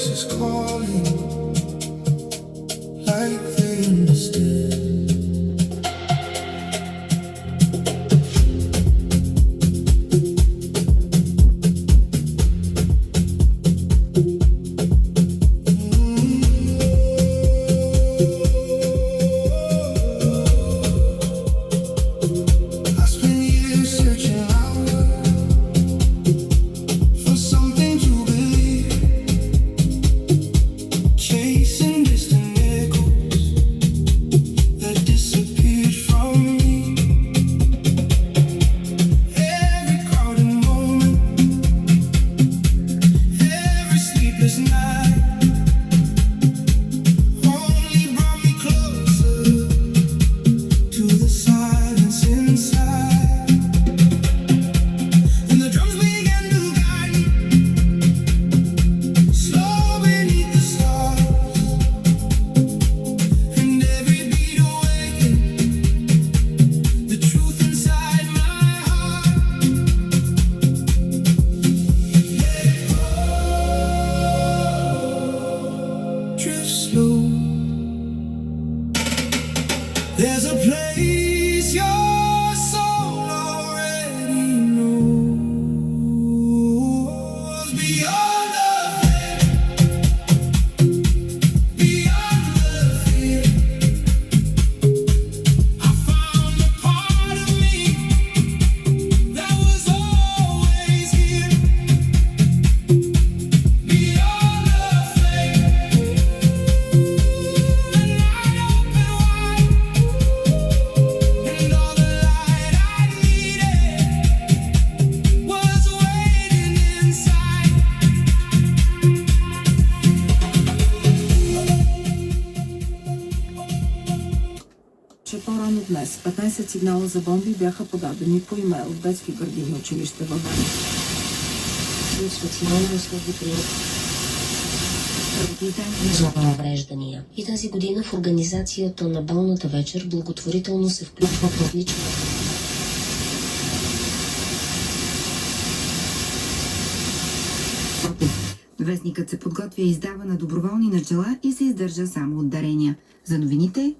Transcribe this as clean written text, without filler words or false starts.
voices calling like they understand. I spent years searching out for something to believe, chasing distant echoes that disappeared from me. Every crowded moment, every sleepless night only brought me closer to the silence inside. And the drums began to guide me, slow beneath the stars. And every beat awakened the truth inside my heart. Let it go, drift slow. There's a place your soul already knows, beyond the veil, beyond the fear. I found a part of me that was always here, beyond the flame. The night opened wide, and all the light I needed was waiting inside. Че по-рано днес 15 сигнала за бомби бяха подадени по имейл в детски градини и училища във Варна. Социални услуги при зона увреждания. И тази година в организацията на балната вечер благотворително се включва различни. Вестникът се подготвя и издава на доброволни начала и се издържа само от дарения. За новините